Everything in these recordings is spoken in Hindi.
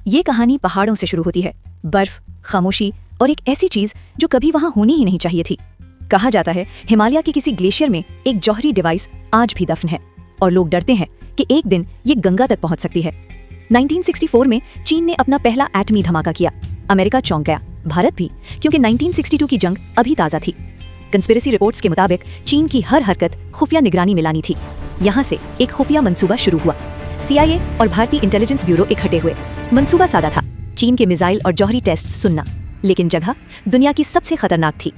ये कहानी पहाड़ों से शुरू होती है, बर्फ, खामोशी और एक ऐसी चीज जो कभी वहां होनी ही नहीं चाहिए थी। कहा जाता है हिमालय के किसी ग्लेशियर में एक जौहरी डिवाइस आज भी दफन है और लोग डरते हैं कि एक दिन ये गंगा तक पहुंच सकती है। 1964 में चीन ने अपना पहला एटमी धमाका किया। अमेरिका चौंक गया, भारत भी, क्योंकि 1962 की जंग अभी ताज़ा थी। कंस्पिरेसी रिपोर्ट्स के मुताबिक चीन की हर हरकत खुफिया निगरानी में लानी थी। यहाँ से एक खुफिया मंसूबा शुरू हुआ। CIA और भारतीय इंटेलिजेंस ब्यूरो इकट्ठे हुए। मंसूबा सादा था, चीन के मिसाइल और जौहरी टेस्ट सुनना, लेकिन जगह दुनिया की सबसे खतरनाक थी।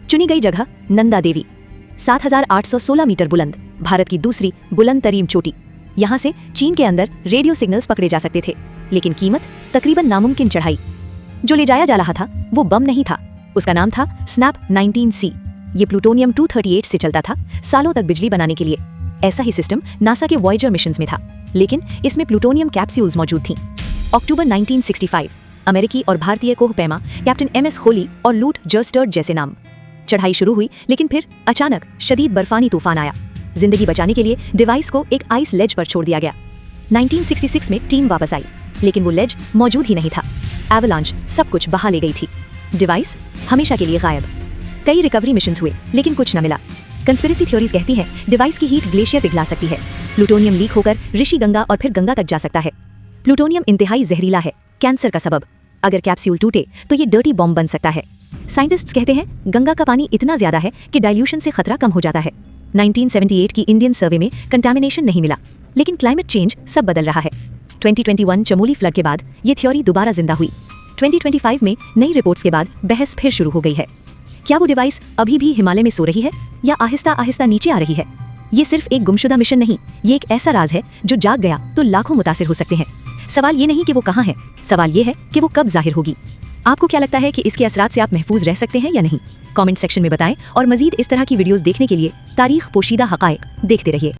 चुनी गई जगह नंदा देवी, 7,816 मीटर बुलंद, भारत की दूसरी बुलंद तरीन चोटी। यहाँ से चीन के अंदर रेडियो सिग्नल्स पकड़े जा सकते थे, लेकिन कीमत तकरीबन नामुमकिन चढ़ाई। जो ले जाया जा रहा था वो बम नहीं था, उसका नाम था स्नैप 19C। ये प्लूटोनियम 238 से चलता था, सालों तक बिजली बनाने के लिए। ऐसा ही सिस्टम नासा के वॉयेजर मिशंस में था, लेकिन इसमें प्लूटोनियम कैप्सूल्स मौजूद थीं। अक्टूबर 1965, अमेरिकी और भारतीय कोहपैमा कैप्टन MS होली और लूट जर्स्टर्ड जैसे नाम। चढ़ाई शुरू हुई, लेकिन फिर अचानक शदीद बर्फानी तूफान आया। जिंदगी बचाने के लिए डिवाइस को एक आइस लेज पर छोड़ दिया गया। 1966 में टीम वापस आई, लेकिन वो लेज मौजूद ही नहीं था। एवलांच सब कुछ बहा ले गई थी। डिवाइस हमेशा के लिए गायब। कई रिकवरी मिशंस हुए, लेकिन कुछ न मिला। कंस्पिरेसी थ्योरीज कहती हैं डिवाइस की हीट ग्लेशियर पिघला सकती है, प्लूटोनियम लीक होकर ऋषि गंगा और फिर गंगा तक जा सकता है। प्लूटोनियम इंतहाई जहरीला है, कैंसर का सबब। अगर कैप्सूल टूटे तो ये डर्टी बॉम्ब बन सकता है। साइंटिस्ट्स कहते हैं गंगा का पानी इतना ज्यादा है कि डाइल्यूशन से खतरा कम हो जाता है। 1978 की इंडियन सर्वे में कंटामिनेशन नहीं मिला, लेकिन क्लाइमेट चेंज सब बदल रहा है। 2021 चमोली फ्लड के बाद ये थ्योरी दोबारा जिंदा हुई। 2025 में नई रिपोर्ट्स के बाद बहस फिर शुरू हो गई है। क्या वो डिवाइस अभी भी हिमालय में सो रही है या आहिस्ता आहिस्ता नीचे आ रही है? ये सिर्फ एक गुमशुदा मिशन नहीं, ये एक ऐसा राज है जो जाग गया तो लाखों मुतासिर हो सकते हैं। सवाल ये नहीं कि वो कहाँ है, सवाल ये है कि वो कब जाहिर होगी। आपको क्या लगता है कि इसके असरात से आप महफूज रह सकते हैं या नहीं? कमेंट सेक्शन में बताएं और मजीद इस तरह की वीडियोस देखने के लिए तारीख पोशीदा हक़ाइक़ देखते रहिए।